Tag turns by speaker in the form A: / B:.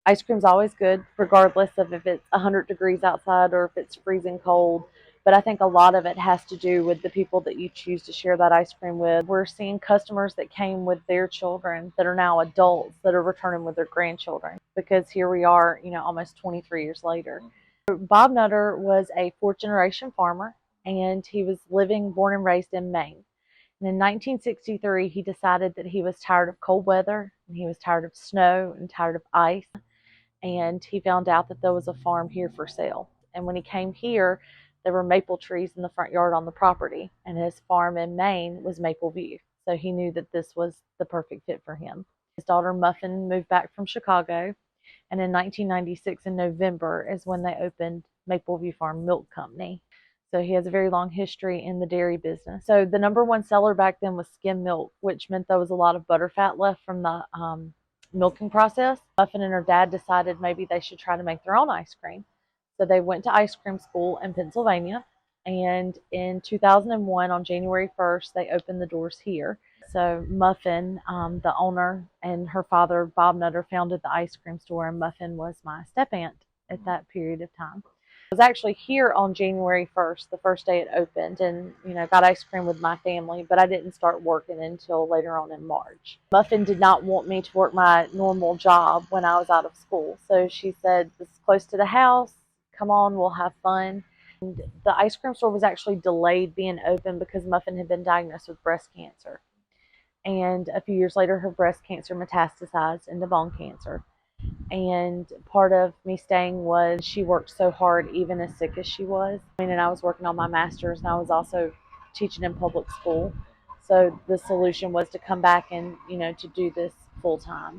A: Ice cream's always good, regardless of if it's 100 degrees outside or if it's freezing cold. But I think a lot of it has to do with the people that you choose to share that ice cream with. We're seeing customers that came with their children that are now adults that are returning with their grandchildren because here we are, almost 23 years later. Bob Nutter was a fourth generation farmer and he was born and raised in Maine. And in 1963, he decided that he was tired of cold weather and he was tired of snow and tired of ice, and he found out that there was a farm here for sale. And when he came here, there were maple trees in the front yard on the property, and his farm in Maine was Maple View. So he knew that this was the perfect fit for him. His daughter Muffin moved back from Chicago, and in 1996 in November is when they opened Maple View Farm Milk Company. So he has a very long history in the dairy business. So the number one seller back then was skim milk, which meant there was a lot of butter fat left from the milking process. Muffin and her dad decided maybe they should try to make their own ice cream. So they went to ice cream school in Pennsylvania. And in 2001, on January 1st, they opened the doors here. So Muffin, the owner, and her father, Bob Nutter, founded the ice cream store, and Muffin was my step aunt at that period of time. I was actually here on January 1st, the first day it opened, and got ice cream with my family, but I didn't start working until later on in March. Muffin did not want me to work my normal job when I was out of school, so she said, "This is close to the house. Come on, we'll have fun." And the ice cream store was actually delayed being open because Muffin had been diagnosed with breast cancer. And a few years later, her breast cancer metastasized into bone cancer. And part of me staying was she worked so hard, even as sick as she was. And I was working on my master's, and I was also teaching in public school. So the solution was to come back and, to do this full time.